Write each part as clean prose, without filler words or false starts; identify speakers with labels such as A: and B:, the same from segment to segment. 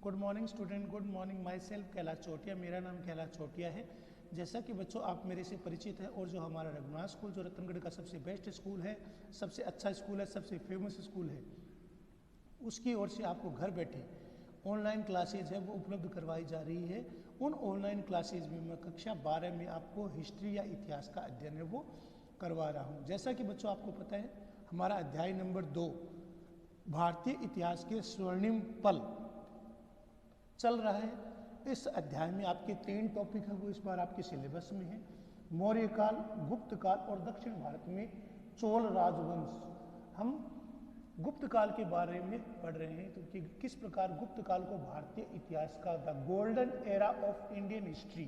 A: Good morning student, good morning. Myself Kailash Chautiya, मेरा नाम कैलाश चौटिया है। जैसा कि बच्चों आप मेरे से परिचित हैं और जो हमारा रघुनाथ स्कूल जो रतनगढ़ का सबसे बेस्ट स्कूल है, सबसे अच्छा स्कूल है, सबसे फेमस स्कूल है, उसकी ओर से आपको घर बैठे ऑनलाइन क्लासेज है वो उपलब्ध करवाई जा रही है। उन ऑनलाइन क्लासेज में मैं कक्षा 12 में आपको हिस्ट्री या इतिहास का अध्ययन है वो करवा रहा हूँ। जैसा कि बच्चों आपको पता है, हमारा अध्याय नंबर 2 भारतीय इतिहास के स्वर्णिम पल चल रहा है। इस अध्याय में आपके 3 टॉपिक है वो इस बार आपके सिलेबस में है। मौर्य काल, गुप्त काल और दक्षिण भारत में चोल राजवंश। हम गुप्त काल के बारे में पढ़ रहे हैं, तो कि किस प्रकार गुप्त काल को भारतीय इतिहास का the golden era of Indian history,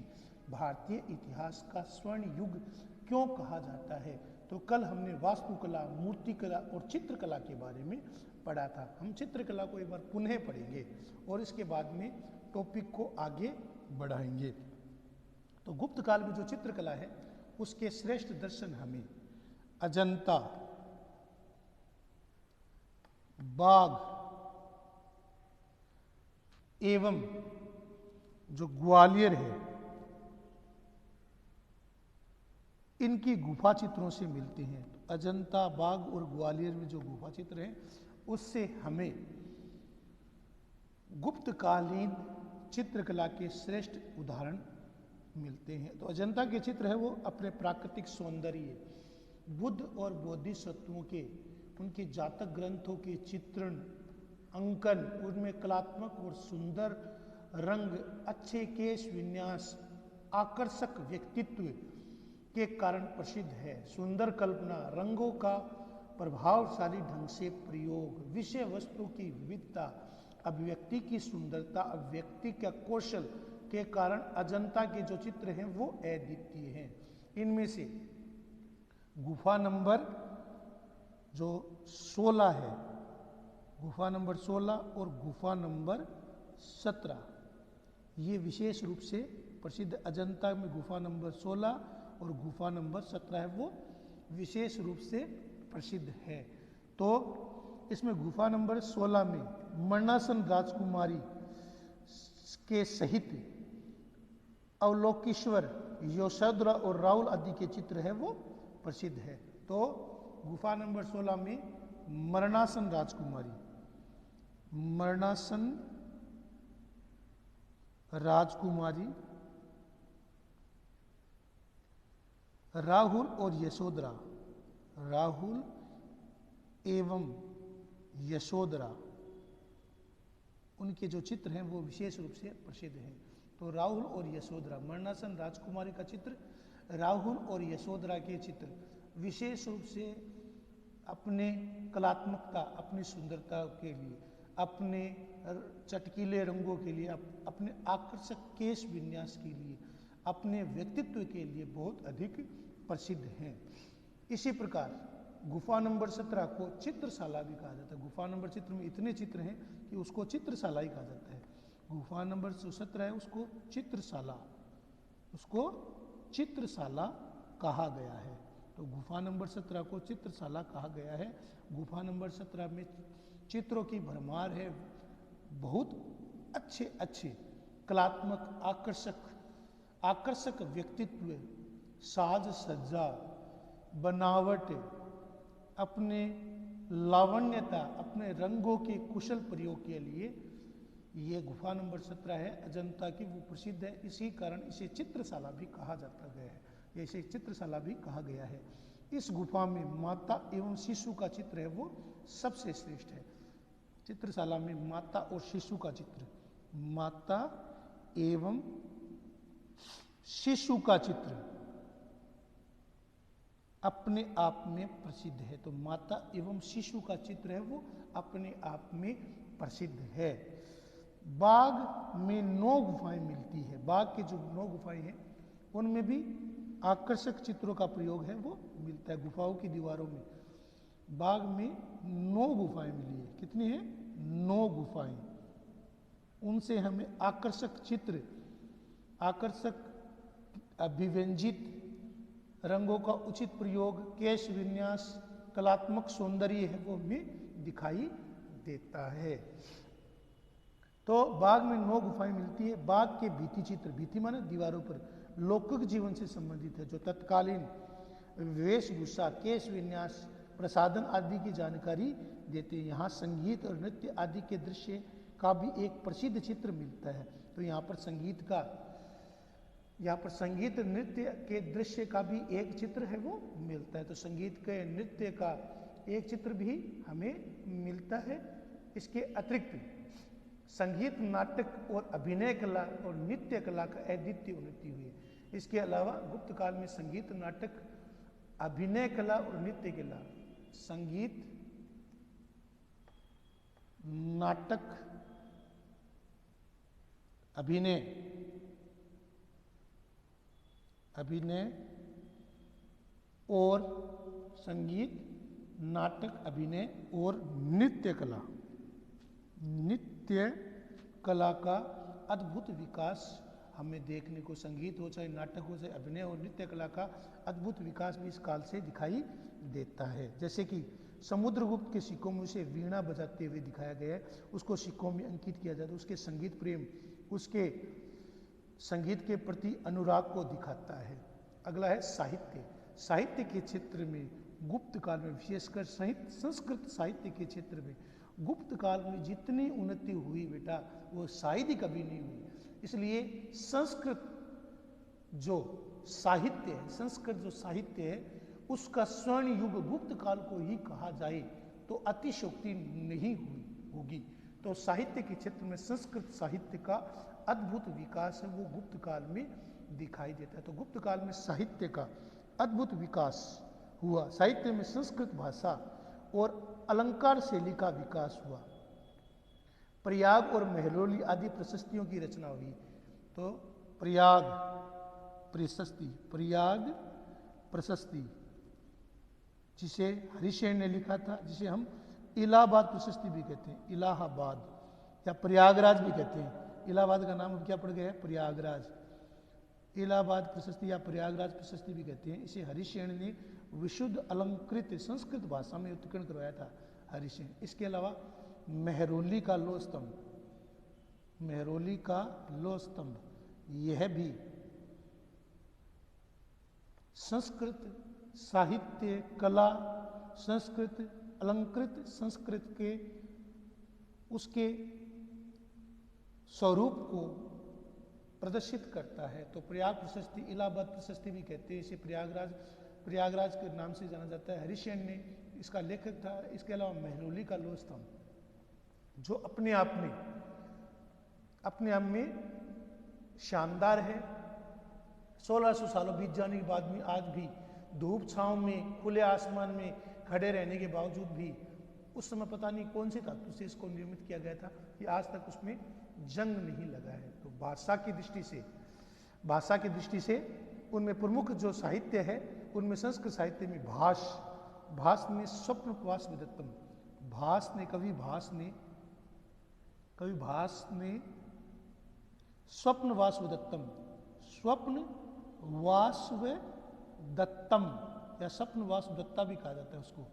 A: भारतीय इतिहास का स्वर्ण युग क्यों कहा जाता है। तो कल हमने वास्तुकला, मूर्तिकला और चित्रकला के बारे में पढ़ा था। हम चित्रकला को एक बार पुनः पढ़ेंगे और इसके बाद में टॉपिक को आगे बढ़ाएंगे। तो गुप्त काल में जो चित्रकला है उसके श्रेष्ठ दर्शन हमें अजंता, बाघ एवं जो ग्वालियर है इनकी गुफा चित्रों से मिलते हैं। तो अजंता, बाघ और ग्वालियर में जो गुफा चित्र हैं उससे हमें गुप्तकालीन चित्रकला के श्रेष्ठ उदाहरण मिलते हैं। तो अजंता के चित्र है वो अपने प्राकृतिक सौंदर्य, बुद्ध और बोधिसत्वों के उनके जातक ग्रंथों के चित्रण, अंकन, उनमें कलात्मक और सुंदर रंग, अच्छे केश विन्यास, आकर्षक व्यक्तित्व के कारण प्रसिद्ध है। सुंदर कल्पना, रंगों का प्रभावशाली ढंग से प्रयोग, विषय वस्तु की विविधता, अभिव्यक्ति की सुंदरता, अभिव्यक्ति का कौशल के कारण अजंता के जो चित्र हैं वो अद्वितीय हैं। इनमें से गुफा नंबर जो 16 है, गुफा नंबर 16 और गुफा नंबर 17 ये विशेष रूप से प्रसिद्ध। अजंता में गुफा नंबर 16 और गुफा नंबर 17 है वो विशेष रूप से प्रसिद्ध है। तो इसमें गुफा नंबर 16 में मरणासन राजकुमारी के सहित अवलोकेश्वर, यशोधरा और राहुल आदि के चित्र है वो प्रसिद्ध है। तो गुफा नंबर 16 में मरणासन राजकुमारी, मरणासन राजकुमारी, राहुल और यशोधरा, राहुल एवं यशोधरा उनके जो चित्र हैं वो विशेष रूप से प्रसिद्ध हैं। तो राहुल और यशोधरा, मरणासन राजकुमारी का चित्र, राहुल और यशोधरा के चित्र विशेष रूप से अपने कलात्मकता, अपनी सुंदरता के लिए, अपने चटकीले रंगों के लिए, अपने आकर्षक केश विन्यास के लिए, अपने व्यक्तित्व के लिए बहुत अधिक प्रसिद्ध हैं। इसी प्रकार गुफा नंबर 17 को चित्रशाला भी कहा जाता है। गुफा नंबर चित्र में इतने चित्र हैं कि उसको चित्रशाला ही कहा जाता है। गुफा नंबर जो 17 है उसको चित्रशाला, उसको चित्रशाला कहा गया है। तो गुफा नंबर 17 को चित्रशाला कहा गया है। गुफा नंबर 17 में चित्रों की भरमार है, बहुत अच्छे अच्छे कलात्मक, आकर्षक व्यक्तित्व, साज सज्जा, बनावट, अपने लावण्यता, अपने रंगों के कुशल प्रयोग के लिए ये गुफा नंबर 17 है अजंता की, वो प्रसिद्ध है। इसी कारण इसे चित्रशाला भी कहा जाता गया है, या इसे चित्रशाला भी कहा गया है। इस गुफा में माता एवं शिशु का चित्र है वो सबसे श्रेष्ठ है। चित्रशाला में माता और शिशु का चित्र, माता एवं शिशु का चित्र अपने आप में प्रसिद्ध है। तो माता एवं शिशु का चित्र है वो अपने आप में प्रसिद्ध है। बाघ में 9 गुफाएं मिलती है। बाघ के जो 9 गुफाएं हैं उनमें भी आकर्षक चित्रों का प्रयोग है वो मिलता है। गुफाओं की दीवारों में बाघ में 9 गुफाएं मिली है। कितनी है? 9 गुफाएं। उनसे हमें आकर्षक चित्र, आकर्षक अभिव्यंजित रंगों का उचित प्रयोग, केश विन्यास, कलात्मक सौंदर्य है वो हमें दिखाई देता है। तो बाघ में 9 गुफाएं मिलती है। बाघ के भित्ति चित्र, भित्ति माने दीवारों पर, लौकिक जीवन से संबंधित है, जो तत्कालीन वेशभूषा, केश विन्यास, प्रसाधन आदि की जानकारी देते हैं। यहाँ संगीत और नृत्य आदि के दृश्य का भी एक प्रसिद्ध चित्र मिलता है। तो यहाँ पर संगीत नृत्य के दृश्य का भी एक चित्र है वो मिलता है। तो संगीत के नृत्य का एक चित्र भी हमें मिलता है। इसके अतिरिक्त संगीत, नाटक और अभिनय कला और नृत्य कला का अद्वितीय उन्नति हुई है। इसके अलावा गुप्त काल में संगीत, नाटक, अभिनय कला और नृत्य कला, संगीत, नाटक, अभिनय और संगीत, नाटक, अभिनय और नृत्य कला का अद्भुत विकास हमें देखने को, संगीत हो चाहे नाटक हो चाहे अभिनय और नृत्य कला का अद्भुत विकास भी इस काल से दिखाई देता है। जैसे कि समुद्रगुप्त के सिक्कों में उसे वीणा बजाते हुए दिखाया गया है, उसको सिक्कों में अंकित किया जाता है। उसके संगीत प्रेम, उसके संगीत के प्रति अनुराग को दिखाता है। अगला है साहित्य। साहित्य के क्षेत्र में गुप्त काल में, विशेषकर संस्कृत साहित्य के क्षेत्र में गुप्त काल में जितनी उन्नति हुई बेटा, वो शायद ही कभी नहीं हुई। इसलिए संस्कृत जो साहित्य है उसका स्वर्ण युग गुप्त काल को ही कहा जाए तो अतिशयोक्ति नहीं होगी। तो साहित्य के क्षेत्र में संस्कृत साहित्य का अद्भुत विकास है, वो गुप्त काल में दिखाई देता है। तो गुप्त काल में साहित्य का अद्भुत विकास हुआ। साहित्य में संस्कृत भाषा और अलंकार शैली का विकास हुआ। प्रयाग और महरौली आदि प्रशस्तियों की रचना हुई। तो प्रयाग प्रशस्ति जिसे हरिशेन ने लिखा था, जिसे हम इलाहाबाद प्रशस्ति भी कहते हैं, इलाहाबाद या प्रयागराज भी कहते हैं। इलाहाबाद का नाम अब क्या पड़ गया है, प्रयागराज। इलाहाबाद प्रशस्ति या प्रयागराज प्रशस्ति भी कहते हैं। इसे हरिशेन ने विशुद्ध अलंकृत संस्कृत भाषा में उत्कीर्ण करवाया था, हरिशेन। इसके अलावा महरौली का लौह स्तंभ, यह भी संस्कृत साहित्य, कला, संस्कृत अलंकृत संस्कृत के उसके स्वरूप को प्रदर्शित करता है। तो प्रयाग प्रशस्ति, इलाहाबाद प्रशस्ति भी कहते हैं। इसे प्रयागराज के नाम से जाना जाता है। हरिशेन ने इसका लेखक था। इसके अलावा महरौली का लौह स्तंभ, जो अपने आप में शानदार है। 1600 सालों बीत जाने के बाद भी आज भी धूप छांव में, खुले आसमान में खड़े रहने के बावजूद भी उस समय पता नहीं कौन सी धातु से इसको निर्मित किया गया था कि आज तक उसमें जंग नहीं लगा है। तो भाषा की दृष्टि से उनमें प्रमुख जो साहित्य है, उनमें संस्कृत साहित्य में भास ने स्वप्नवास विदत्तम, कवि भास ने स्वप्नवास विदत्तम, स्वप्नवास दत्तम या स्वप्नवास दत्ता भी कहा जाता है उसको,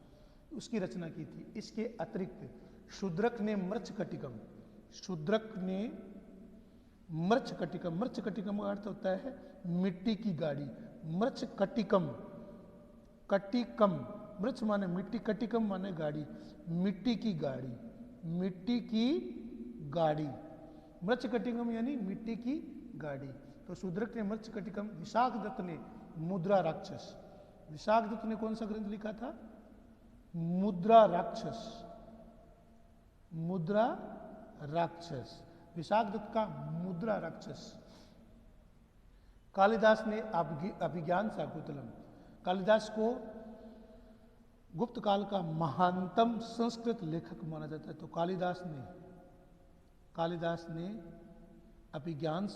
A: उसकी रचना की थी। इसके अतिरिक्त शूद्रक ने मृच्छकटिकम का अर्थ होता है मिट्टी की गाड़ी। मृच्छकटिकम, मृच्छ माने मिट्टी, कटिकम माने गाड़ी, मिट्टी की गाड़ी, मृच्छकटिकम यानी मिट्टी की गाड़ी। तो शूद्रक ने मृच्छकटिकम, विशाख दत्त ने मुद्रा राक्षस। विशाख दत्त ने कौन सा ग्रंथ लिखा था, मुद्रा राक्षस, विशाख दत्त का मुद्रा राक्षस। कालिदास ने अभिज्ञान शाकुंतलम। कालिदास को गुप्त काल का महानतम संस्कृत लेखक माना जाता है। तो कालिदास ने अभिज्ञान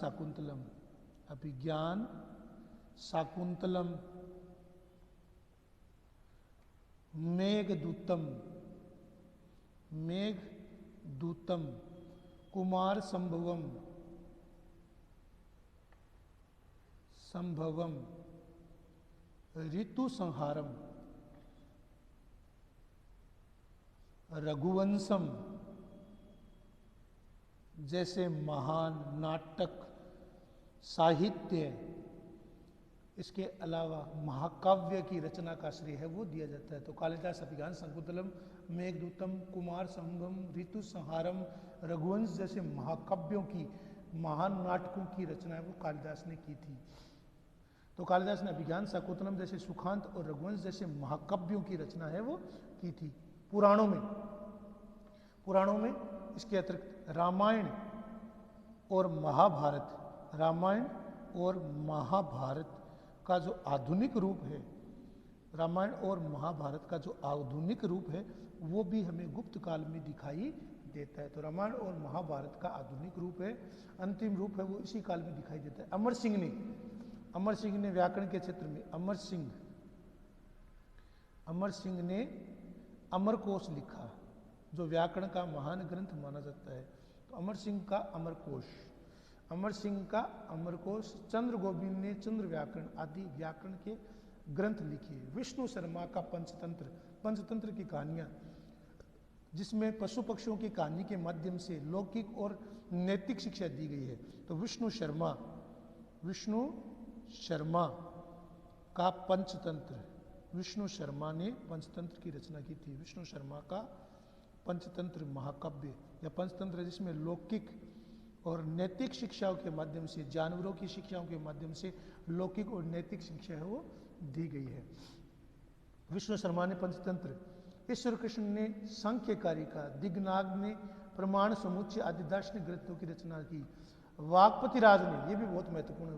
A: शाकुंतलम, मेघदूतम, कुमार संभवम, ऋतु संहारम, रघुवंशम, जैसे महान नाटक, साहित्य, इसके अलावा महाकाव्य की रचना का श्रेय है वो दिया जाता है। तो कालिदास अभिज्ञान शाकुंतलम, मेघदूतम, कुमार संभवम, ऋतु संहारम, रघुवंश जैसे महाकाव्यों की, महान नाटकों की रचना है वो कालिदास ने की थी। तो कालिदास ने अभिज्ञान शाकुंतलम जैसे सुखांत और रघुवंश जैसे महाकाव्यों की रचना है वो की थी। पुराणों में इसके अतिरिक्त रामायण और महाभारत का जो आधुनिक रूप है, रामायण और महाभारत का जो आधुनिक रूप है वो भी हमें गुप्त काल में दिखाई देता है। तो रामायण और महाभारत का आधुनिक रूप है, अंतिम रूप है वो इसी काल में दिखाई देता है। अमर सिंह ने व्याकरण के क्षेत्र में अमर सिंह ने अमरकोश लिखा, जो व्याकरण का महान ग्रंथ माना जाता है। तो अमर सिंह का अमरकोश, चंद्र गोविंद ने चंद्र व्याकरण आदि व्याकरण के ग्रंथ लिखे। विष्णु शर्मा का पंचतंत्र की कहानियां, जिसमें पशु पक्षियों की कहानी के माध्यम से लौकिक और नैतिक शिक्षा दी गई है। तो विष्णु शर्मा का विष्णु शर्मा ने पंचतंत्र की रचना की थी। विष्णु शर्मा का पंचतंत्र महाकाव्य या पंचतंत्र, जिसमें लौकिक और नैतिक शिक्षाओं के माध्यम से, जानवरों की शिक्षाओं के माध्यम से लौकिक और नैतिक शिक्षा है वो दी गई है। विष्णु शर्मा ने पंचतंत्र, ईश्वर कृष्ण ने सांख्य कारिका, दिग्नाग ने प्रमाण समुच्चय आदि दार्शनिक ग्रंथों की रचना की। वाक्पति राज ने, ये भी बहुत महत्वपूर्ण है,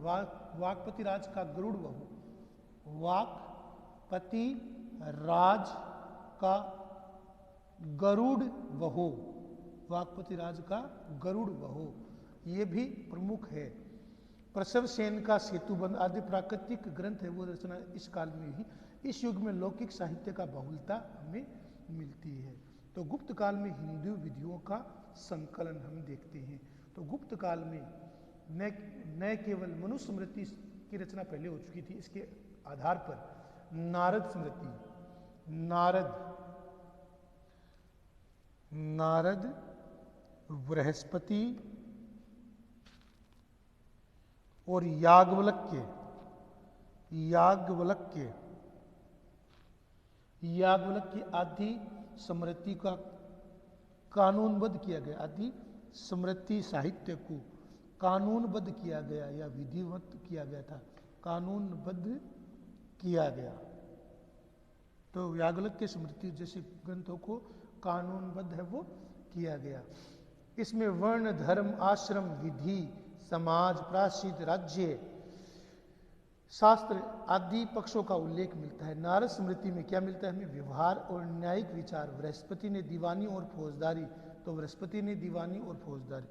A: वाक्पति राज का गरुड़ वहो, ये भी प्रमुख है। प्रसव सेन का सेतुबंध आदि प्राकृतिक ग्रंथ है वो रचना इस काल में ही, इस युग में लौकिक साहित्य का बहुलता हमें मिलती है। तो गुप्त काल में हिंदू विधियों का संकलन हम देखते हैं। तो गुप्त काल में न केवल मनुस्मृति की रचना पहले हो चुकी थी, इसके आधार पर नारद, बृहस्पति और याज्ञवल्क्य आदि स्मृति का कानूनबद्ध किया गया, आदि स्मृति साहित्य को कानूनबद्ध किया गया या विधिवत किया गया था, कानूनबद्ध किया गया। तो याज्ञवल्क्य स्मृति जैसे ग्रंथों को कानूनबद्ध है वो किया गया। इसमें वर्ण, धर्म, आश्रम, विधि, समाज, प्रायश्चित, राज्य, शास्त्र आदि पक्षों का उल्लेख मिलता है। नारद स्मृति में क्या मिलता है हमें? व्यवहार और न्यायिक विचार। बृहस्पति ने दीवानी और फौजदारी, तो बृहस्पति ने दीवानी और फौजदारी,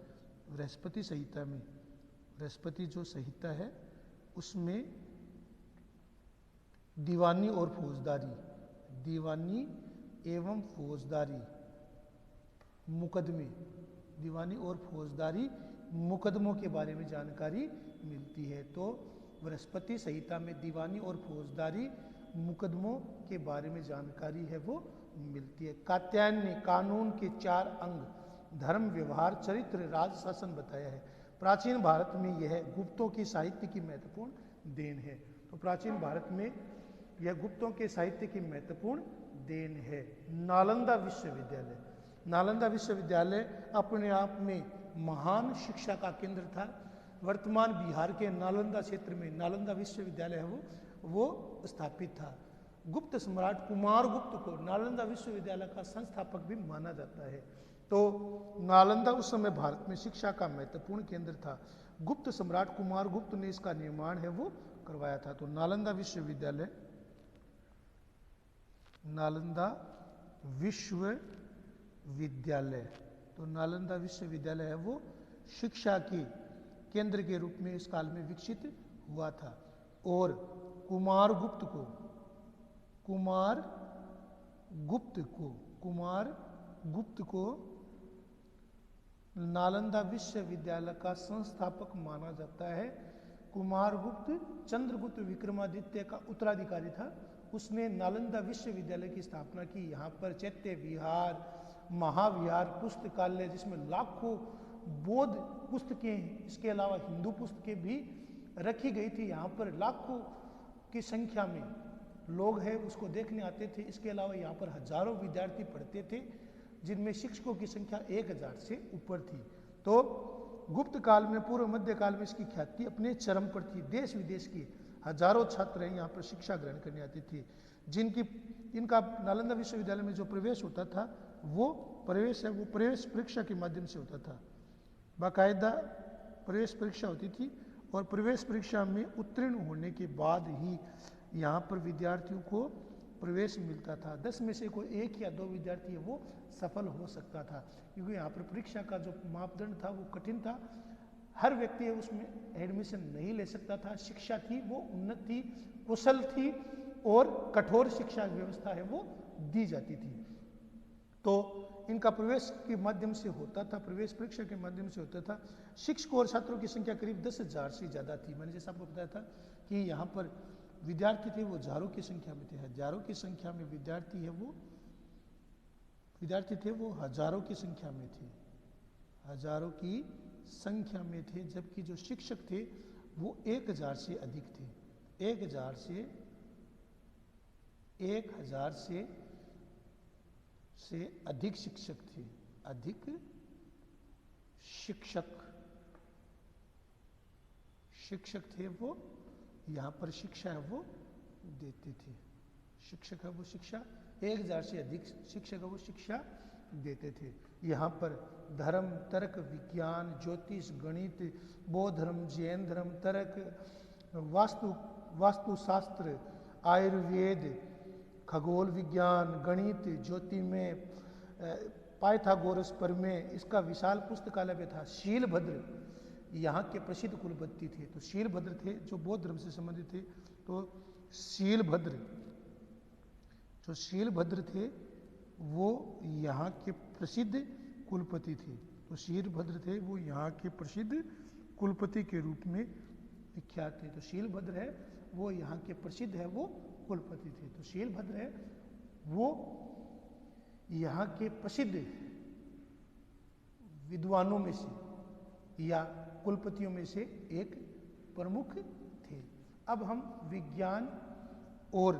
A: बृहस्पति संहिता में, बृहस्पति जो संहिता है उसमें दीवानी और फौजदारी, दीवानी एवं फौजदारी मुकदमे, दीवानी और फौजदारी मुकदमों के बारे में जानकारी मिलती है। तो बृहस्पति संहिता में दीवानी और फौजदारी मुकदमों के बारे में जानकारी है वो मिलती है। कात्यायन ने कानून के 4 अंग, धर्म, व्यवहार, चरित्र, राज, शासन बताया है। प्राचीन भारत में यह गुप्तों की साहित्य की महत्वपूर्ण देन है। तो प्राचीन भारत में यह गुप्तों के साहित्य की महत्वपूर्ण देन है। नालंदा विश्वविद्यालय अपने आप में महान शिक्षा का केंद्र था। वर्तमान बिहार के नालंदा क्षेत्र में नालंदा विश्वविद्यालय है वो स्थापित था। गुप्त सम्राट कुमारगुप्त को नालंदा विश्वविद्यालय का संस्थापक भी माना जाता है। तो नालंदा उस समय भारत में शिक्षा का महत्वपूर्ण केंद्र था। गुप्त सम्राट कुमारगुप्त ने इसका निर्माण है वो करवाया था। तो नालंदा विश्वविद्यालय तो नालंदा विश्वविद्यालय है वो शिक्षा के केंद्र के रूप में इस काल में विकसित हुआ था। और कुमारगुप्त को नालंदा विश्वविद्यालय का संस्थापक माना जाता है। कुमारगुप्त चंद्रगुप्त विक्रमादित्य का उत्तराधिकारी था। उसने नालंदा विश्वविद्यालय की स्थापना की। यहाँ पर चैत्य विहार, महाविहार, पुस्तकालय, जिसमें लाखों बौद्ध पुस्तकें, इसके अलावा हिंदू पुस्तकें भी रखी गई थी। यहाँ पर लाखों की संख्या में लोग हैं उसको देखने आते थे। इसके अलावा यहाँ पर हजारों विद्यार्थी पढ़ते थे, जिनमें शिक्षकों की संख्या 1000 से ऊपर थी। तो गुप्त काल में, पूर्व मध्य काल में इसकी ख्याति अपने चरम पर थी। देश विदेश के हजारों छात्र यहाँ पर शिक्षा ग्रहण करने आते थे। इनका नालंदा विश्वविद्यालय में जो प्रवेश होता था, वो प्रवेश परीक्षा के माध्यम से होता था। बाकायदा प्रवेश परीक्षा होती थी और प्रवेश परीक्षा में उत्तीर्ण होने के बाद ही यहाँ पर विद्यार्थियों को प्रवेश मिलता था। 10 में से कोई 1 या 2 विद्यार्थी है वो सफल हो सकता था, क्योंकि यहाँ पर परीक्षा का जो मापदंड था वो कठिन था। हर व्यक्ति उसमें एडमिशन नहीं ले सकता था। शिक्षा थी वो उन्नत थी, कुशल थी और कठोर शिक्षा व्यवस्था है वो दी जाती थी। तो इनका प्रवेश के माध्यम से होता था, प्रवेश परीक्षा के माध्यम से होता था। शिक्षकों और छात्रों की संख्या करीब 10,000 से ज़्यादा थी। मैंने जैसा आपको बताया था कि यहाँ पर विद्यार्थी थे वो हजारों की संख्या में थे। हजारों की संख्या में विद्यार्थी थे वो हजारों की संख्या में थे, हजारों की संख्या में थे। जबकि जो शिक्षक थे वो 1000 से अधिक थे। 1000 से अधिक शिक्षक थे। अधिक शिक्षक थे वो यहाँ पर शिक्षा है वो देते थे। शिक्षक है वो शिक्षा, 1000 से अधिक शिक्षक है वो शिक्षा देते थे। यहाँ पर धर्म, तर्क, विज्ञान, ज्योतिष, गणित, बौद्ध धर्म, जैन धर्म, तर्क, वास्तुशास्त्र, आयुर्वेद, खगोल विज्ञान, गणित, ज्योतिर्मय, पाइथागोरस प्रमेय, इसका विशाल पुस्तकालय भी था। शीलभद्र यहाँ के प्रसिद्ध कुलपति थे। तो शीलभद्र थे जो बौद्ध धर्म से संबंधित थे। तो शीलभद्र थे वो यहाँ के प्रसिद्ध कुलपति थे। तो शीलभद्र थे वो यहाँ के प्रसिद्ध कुलपति के रूप में विख्यात थे। तो शीलभद्र है वो यहाँ के प्रसिद्ध है वो कुलपति थे। तो शीलभद्र है वो यहाँ के प्रसिद्ध विद्वानों में से या कुलपतियों में से एक प्रमुख थे। अब हम विज्ञान और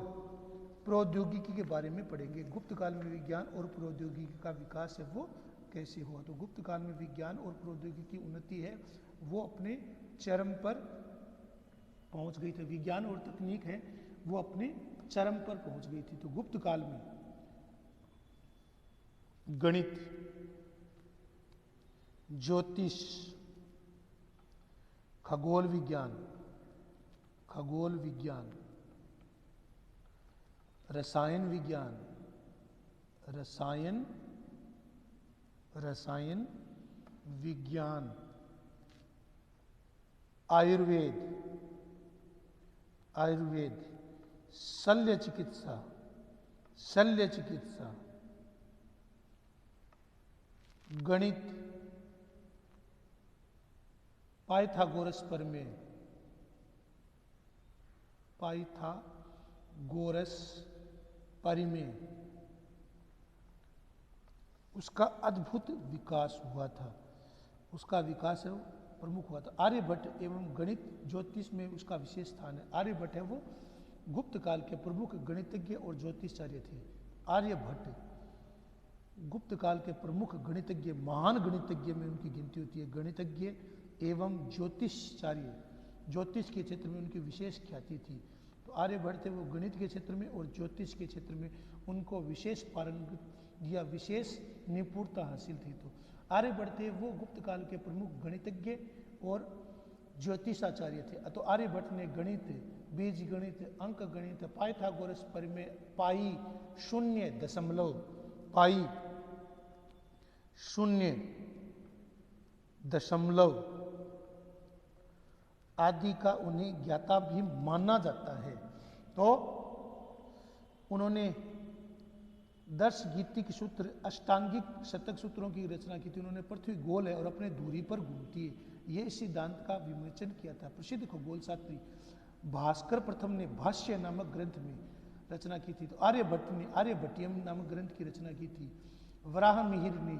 A: प्रौद्योगिकी के बारे में पढ़ेंगे। गुप्त काल में विज्ञान और प्रौद्योगिकी का विकास है वो कैसे हुआ। तो गुप्त काल में विज्ञान और प्रौद्योगिकी की उन्नति है वो अपने चरम पर पहुंच गई थी। विज्ञान और तकनीक है वो अपने चरम पर पहुंच गई थी। तो गुप्त काल में गणित, ज्योतिष, खगोल विज्ञान, रसायन विज्ञान, आयुर्वेद, शल्य चिकित्सा, गणित, पाइथागोरस प्रमेय, उसका अद्भुत विकास हुआ था। उसका विकास है वो प्रमुख हुआ था। आर्यभट्ट एवं गणित ज्योतिष में उसका विशेष स्थान है। आर्यभट्ट है वो गुप्त काल के प्रमुख गणितज्ञ और ज्योतिषाचार्य थे। आर्यभट्ट गुप्त काल के प्रमुख गणितज्ञ, महान गणितज्ञ में उनकी गिनती होती है। गणितज्ञ एवं ज्योतिषाचार्य, ज्योतिष के क्षेत्र में उनकी विशेष ख्याति थी। तो आर्यभट्ट थे वो गणित के क्षेत्र में और ज्योतिष के क्षेत्र में उनको विशेष पारंगत या विशेष निपुणता हासिल थी। तो आर्यभट्ट थे वो गुप्त काल के प्रमुख गणितज्ञ और ज्योतिषाचार्य थे। तो आर्यभट्ट ने गणित, बीज गणित, अंक गणित, पाइथागोरस प्रमेय, पाई शून्य दशमलव आदि का उन्हें ज्ञाता भी माना जाता है। तो उन्होंने दर्श, गीतिक सूत्र, अष्टांगिक शतक सूत्रों की रचना की थी। उन्होंने पृथ्वी गोल है और अपने दूरी पर घूमती है ये सिद्धांत का विमोचन किया था। प्रसिद्ध खगोल शास्त्री भास्कर प्रथम ने भाष्य नामक ग्रंथ में रचना की थी। तो आर्यभट्ट ने आर्यभट्टियम नामक ग्रंथ की रचना की थी। वराह मिहिर ने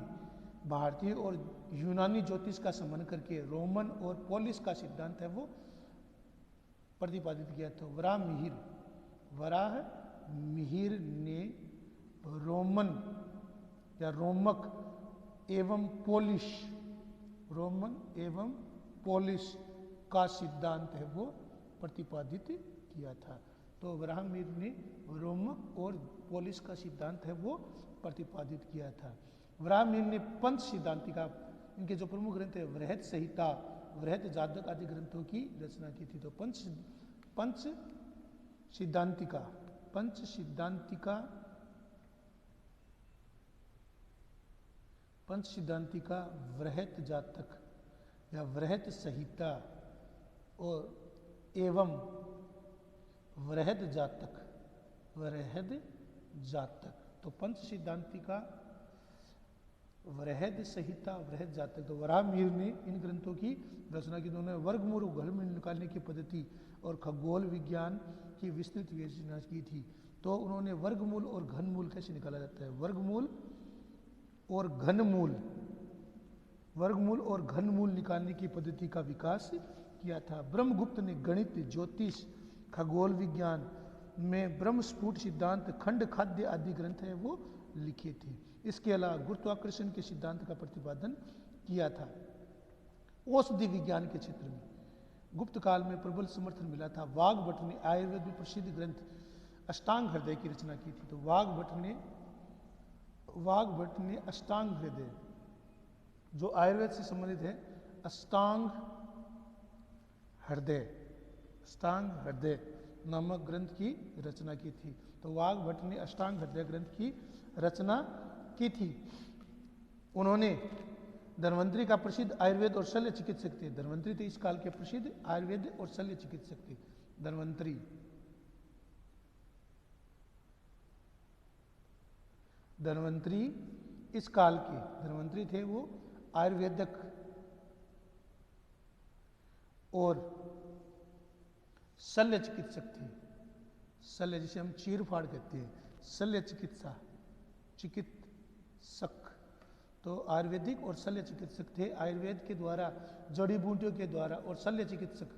A: भारतीय और यूनानी ज्योतिष का संबंध करके रोमन और पोलिस का सिद्धांत है वो प्रतिपादित किया था। वराह मिहिर ने रोमन या रोमक एवं पोलिश का सिद्धांत है वो प्रतिपादित किया था। तो वराहमिहिर ने रोमक और पोलिश का सिद्धांत है वो प्रतिपादित किया था। वराहमिहिर ने पंच सिद्धांतिका, इनके जो प्रमुख ग्रंथ है वृहत संहिता, वृहत जातक आदि ग्रंथों की रचना की थी। तो पंच सिद्धांतिका वृहत जातक या वृहत संहिता और एवं वृहद जातक। तो पंच सिद्धांतिका, वृहद संहिता, वृहद जातक। तो वराहमिहिर ने इन ग्रंथों की रचना की। उन्होंने वर्गमूल और घनमूल निकालने की पद्धति और खगोल विज्ञान की विस्तृत विवेचना की थी। तो उन्होंने वर्गमूल और घनमूल कैसे निकाला जाता है, वर्गमूल और घनमूल निकालने की पद्धति का विकास किया था। ब्रह्मगुप्त ने गणित, ज्योतिष, खगोल विज्ञान में ब्रह्मस्फुट सिद्धांत, खंड खाद्य आदि ग्रंथ है वो लिखे थे। इसके अलावा गुरुत्वाकर्षण के सिद्धांत का प्रतिपादन किया था। औषधि विज्ञान के क्षेत्र में गुप्त काल में प्रबल समर्थन मिला था। वाघभट्ट ने आयुर्वेद में प्रसिद्ध ग्रंथ अष्टांग हृदय की रचना की थी। तो वाघभट्ट ने अष्टांग हृदय, जो आयुर्वेद से संबंधित है, अष्टांग हृदय नामक ग्रंथ की रचना की थी। तो वाघभट्ट ने अष्टांग हृदय ग्रंथ की रचना की थी। उन्होंने धन्वंतरी का प्रसिद्ध आयुर्वेद और शल्य चिकित्सक थे। धन्वंतरी थे इस काल के प्रसिद्ध आयुर्वेद और शल्य चिकित्सक थे। धन्वंतरी इस काल के धन्वंतरी थे वो आयुर्वेदक और शल्य चिकित्सक थे। शल्य जिसे हम चीर फाड़ कहते हैं, शल्य चिकित्सक। तो आयुर्वेदिक और शल्य चिकित्सक थे। आयुर्वेद के द्वारा, जड़ी बूटियों के द्वारा, और शल्य चिकित्सक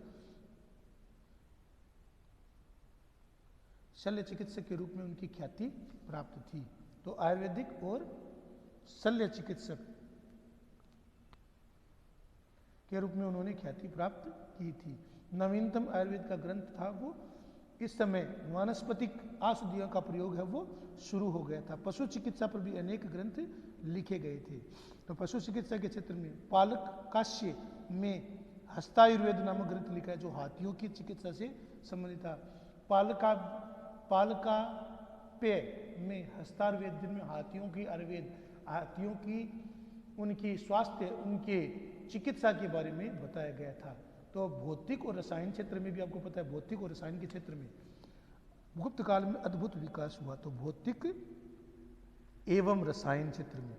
A: के रूप में उनकी ख्याति प्राप्त थी। तो आयुर्वेदिक और शल्य चिकित्सक के रूप में उन्होंने ख्याति प्राप्त की थी। नवीनतम आयुर्वेद का ग्रंथ था वो इस समय वानस्पतिक औषधियों का प्रयोग है वो शुरू हो गया था। पशु चिकित्सा पर भी अनेक ग्रंथ लिखे गए थे। तो पशु चिकित्सा के क्षेत्र में पालक काश्य में हस्तायुर्वेद नामक ग्रंथ लिखा है, जो हाथियों की चिकित्सा से संबंधित था। पालका पे में हस्तायुर्वेद, जिनमें हाथियों की आयुर्वेद, हाथियों की उनकी स्वास्थ्य, उनके चिकित्सा के बारे में बताया गया था। तो भौतिक और रसायन क्षेत्र में भी आपको पता है, भौतिक और रसायन के क्षेत्र में गुप्त काल में अद्भुत विकास हुआ। तो भौतिक एवं रसायन क्षेत्र में,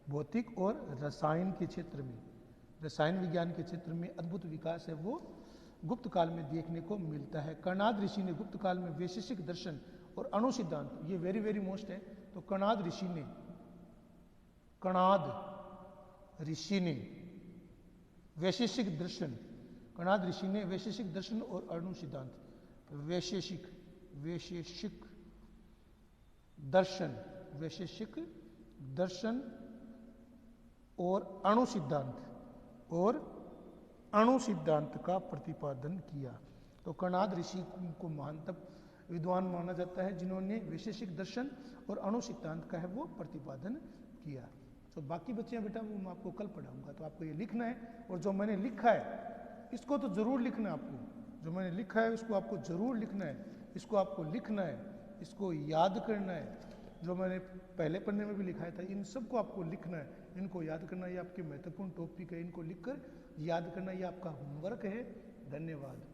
A: भौतिक और रसायन के क्षेत्र में, रसायन विज्ञान के क्षेत्र में अद्भुत विकास है वो गुप्त काल में देखने को मिलता है। कणाद ऋषि ने गुप्त काल में वैशेषिक दर्शन और अणु सिद्धांत, ये वेरी वेरी मोस्ट है। तो कणाद ऋषि ने वैशेषिक दर्शन, कणाद ऋषि ने वैशेषिक दर्शन और अणु सिद्धांत, वैशेषिक दर्शन और अणु सिद्धांत का प्रतिपादन किया। तो कणाद ऋषि को महानतम विद्वान माना जाता है, जिन्होंने वैशेषिक दर्शन और अणु सिद्धांत का है वो प्रतिपादन किया। तो बाकी बच्चे बेटा वो मैं आपको कल पढ़ाऊंगा। तो आपको ये लिखना है, और जो मैंने लिखा है इसको तो जरूर लिखना है आपको। जो मैंने लिखा है उसको आपको जरूर लिखना है, इसको आपको लिखना है, इसको याद करना है। जो मैंने पहले पढ़ने में भी लिखाया था, इन सबको आपको लिखना है, इनको याद करना। ये आपके महत्वपूर्ण टॉपिक है, इनको लिखकर याद करना, ये आपका होमवर्क है। धन्यवाद।